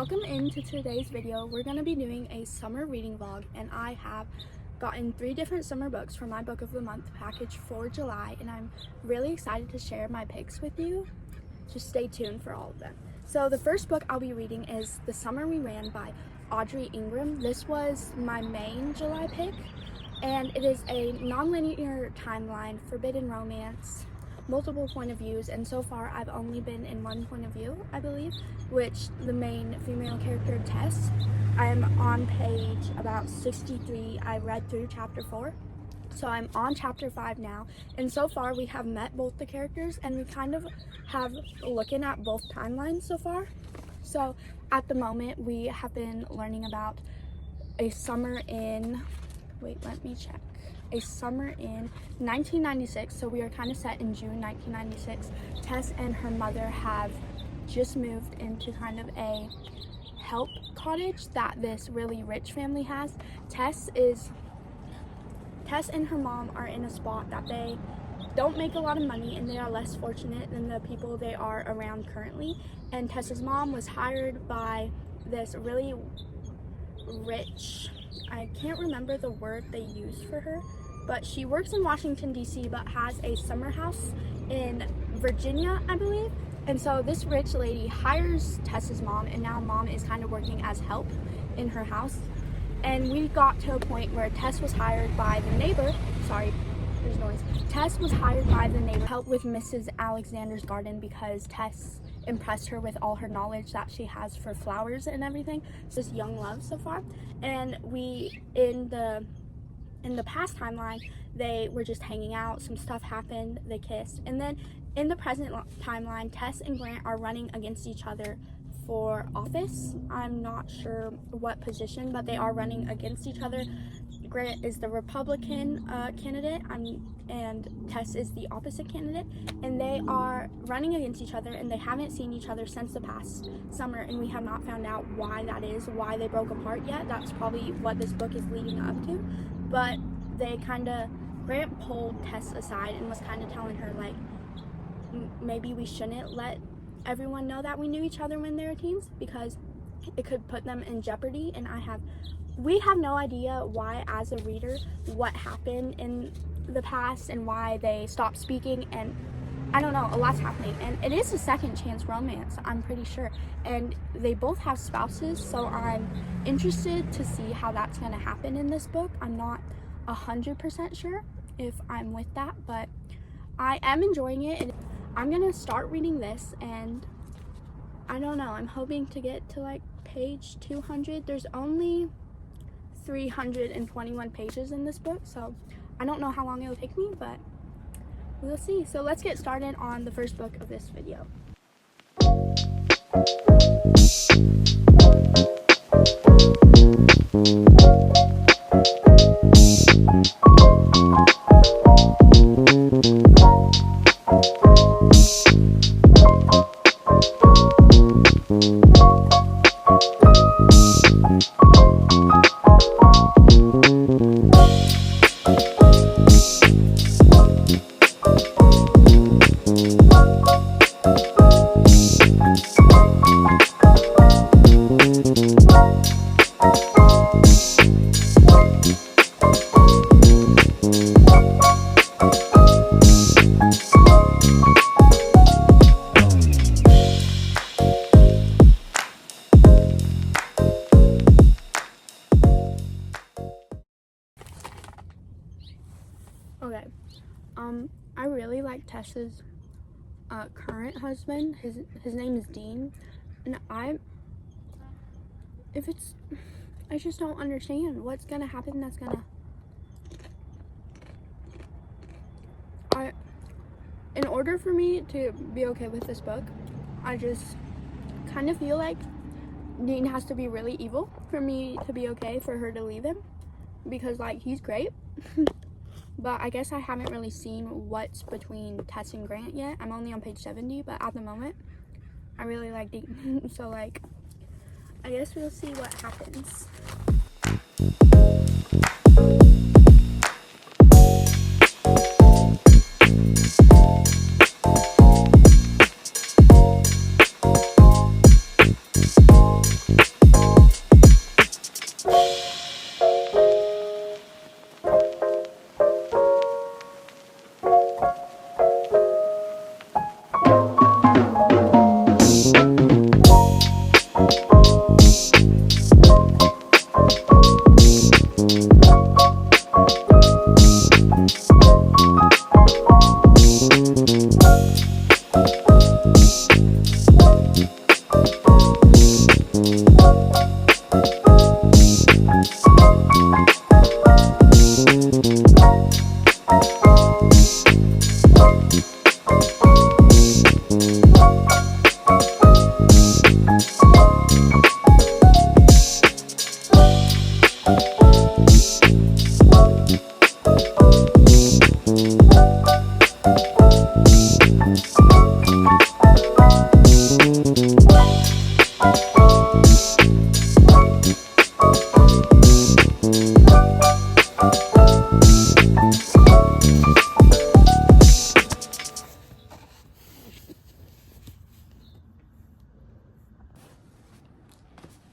Welcome into today's video. We're going to be doing a summer reading vlog, and I have gotten 3 different summer books for my book of the month package for July, and I'm really excited to share my picks with you. Just stay tuned for all of them. So the first book I'll be reading is The Summer We Ran by Audrey Ingram. This was my main July pick, and it is a non-linear timeline, forbidden romance, multiple point of views, and so far I've only been in one point of view, I believe, which the main female character, Tess. I'm on page about 63. I read through chapter 4, so I'm on chapter 5 now, and so far we have met both the characters and we kind of have looking at both timelines so far. So at the moment we have been learning about a summer in, a summer in 1996, so we are kind of set in June 1996. Tess and her mother have just moved into kind of a help cottage that this really rich family has. Tess and her mom are in a spot that they don't make a lot of money, and they are less fortunate than the people they are around currently. And Tess's mom was hired by this really rich, I can't remember the word they used for her, but she works in Washington, D.C., but has a summer house in Virginia, I believe. And so this rich lady hires Tess's mom, and now mom is kind of working as help in her house. And we got to a point where Tess was hired by the neighbor, Tess was hired by the neighbor to help with Mrs. Alexander's garden because Tess impressed her with all her knowledge that she has for flowers and everything. It's just young love so far. And we, in the past timeline, they were just hanging out, some stuff happened, they kissed, and then in the present timeline, Tess and Grant are running against each other for office. I'm not sure what position, but they are running against each other. Grant is the Republican candidate, and Tess is the opposite candidate, and they are running against each other, and they haven't seen each other since the past summer, and we have not found out why that is, why they broke apart yet. That's probably what this book is leading up to, but Grant pulled Tess aside and was kind of telling her, like, maybe we shouldn't let everyone know that we knew each other when they were teens because it could put them in jeopardy. And we have no idea why, as a reader, what happened in the past and why they stopped speaking, and I don't know, a lot's happening. And it is a second chance romance, I'm pretty sure, and they both have spouses, so I'm interested to see how that's going to happen in this book. I'm not 100% sure if I'm with that, but I am enjoying it, and I'm gonna start reading this, and I don't know, I'm hoping to get to like page 200. There's only 321 pages in this book, so I don't know how long it'll take me, but we'll see. So let's get started on the first book of this video. Okay, I really like Tess's current husband. His name is Dean, and I just don't understand what's gonna happen. In order for me to be okay with this book, I just kind of feel like Dean has to be really evil for me to be okay for her to leave him, because like he's great. But I guess I haven't really seen what's between Tess and Grant yet. I'm only on page 70, but at the moment, I really like Dean. So, like, I guess we'll see what happens.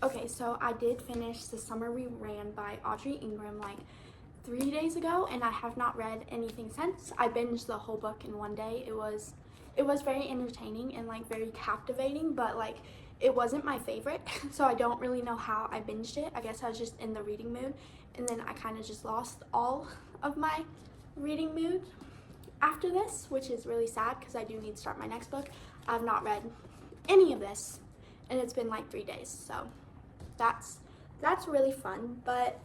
Okay, so I did finish The Summer We Ran by Audrey Ingram like 3 days ago, and I have not read anything since. I binged the whole book in one day. It was very entertaining and like very captivating, but like it wasn't my favorite, so I don't really know how I binged it. I guess I was just in the reading mood, and then I kind of just lost all of my reading mood after this, which is really sad because I do need to start my next book. I've not read any of this, and it's been like 3 days, so that's really fun. But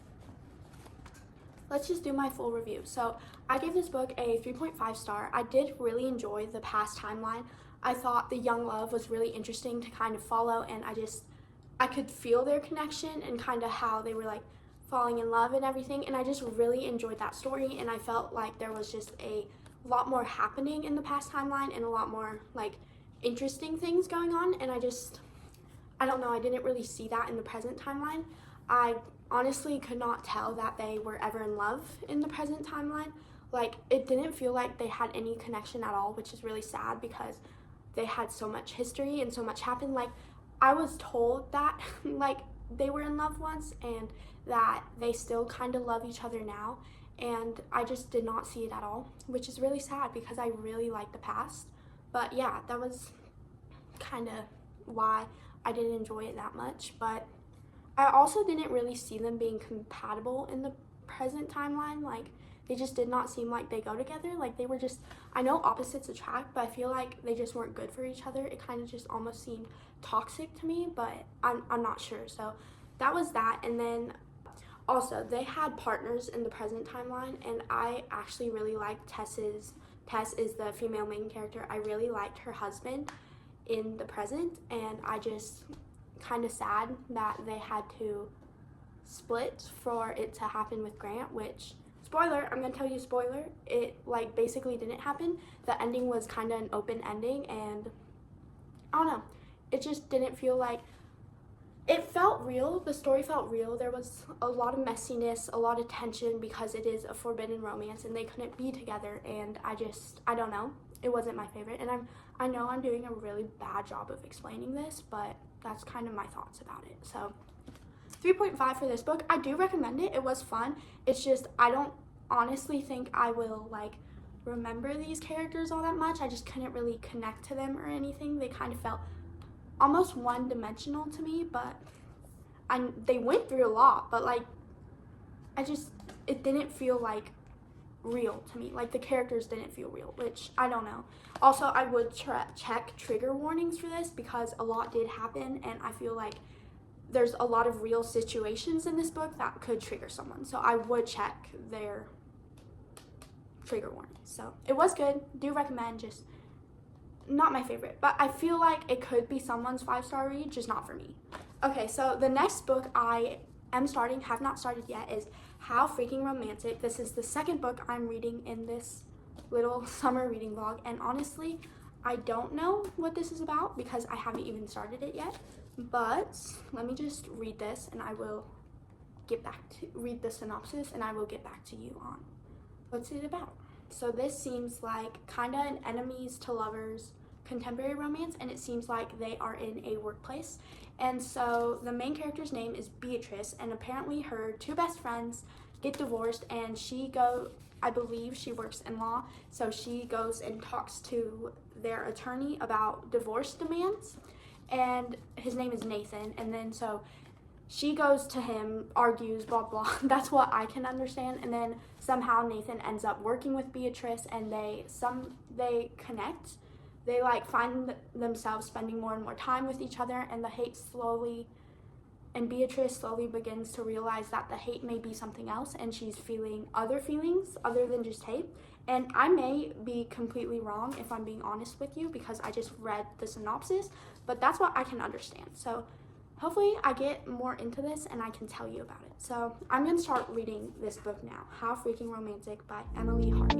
let's just do my full review. So I gave this book a 3.5 star. I did really enjoy the past timeline. I thought the young love was really interesting to kind of follow, and I could feel their connection and kind of how they were like falling in love and everything, and I just really enjoyed that story, and I felt like there was just a lot more happening in the past timeline and a lot more like interesting things going on, and I don't know, I didn't really see that in the present timeline. I honestly could not tell that they were ever in love in the present timeline. Like, it didn't feel like they had any connection at all, which is really sad because they had so much history and so much happened. Like, I was told that like they were in love once and that they still kind of love each other now, and I just did not see it at all, which is really sad because I really like the past. But yeah, that was kind of why I didn't enjoy it that much. But I also didn't really see them being compatible in the present timeline. Like, they just did not seem like they go together. Like, they were just, I know opposites attract, but I feel like they just weren't good for each other. It kind of just almost seemed toxic to me, but I'm not sure. So that was that. And then also, they had partners in the present timeline, and I actually really liked Tess is the female main character. I really liked her husband in the present, and I just kind of sad that they had to split for it to happen with Grant, which, spoiler, I'm gonna tell you spoiler, it like basically didn't happen. The ending was kind of an open ending, and I don't know, it just didn't feel like, it felt real. The story felt real. There was a lot of messiness, a lot of tension because it is a forbidden romance and they couldn't be together, and I don't know, it wasn't my favorite, and I know I'm doing a really bad job of explaining this, but that's kind of my thoughts about it. So 3.5 for this book. I do recommend it. It was fun. It's just I don't honestly think I will like remember these characters all that much. I just couldn't really connect to them or anything. They kind of felt almost one-dimensional to me, but they went through a lot, but like it didn't feel like real to me. Like, the characters didn't feel real, which I don't know. Also, I would check trigger warnings for this because a lot did happen, and I feel like there's a lot of real situations in this book that could trigger someone, so I would check their trigger warnings. So it was good. Do recommend. Just not my favorite, but I feel like it could be someone's 5-star read, just not for me. Okay, so the next book I am starting, have not started yet, is How Freaking Romantic. This is the second book I'm reading in this little summer reading vlog, and honestly, I don't know what this is about because I haven't even started it yet, but let me just read this and I will read the synopsis and I will get back to you on what's it about. So this seems like kind of an enemies to lovers contemporary romance, and it seems like they are in a workplace. And so the main character's name is Beatrice, and apparently her two best friends get divorced, and I believe she works in law, so she goes and talks to their attorney about divorce demands, and his name is Nathan. And then so she goes to him, argues, blah, blah. That's what I can understand. And then somehow Nathan ends up working with Beatrice, and they connect. They like find themselves spending more and more time with each other, and Beatrice slowly begins to realize that the hate may be something else, and she's feeling other feelings other than just hate. And I may be completely wrong if I'm being honest with you because I just read the synopsis, but that's what I can understand. So hopefully I get more into this and I can tell you about it. So I'm going to start reading this book now, How Freaking Romantic by Emily Hardy.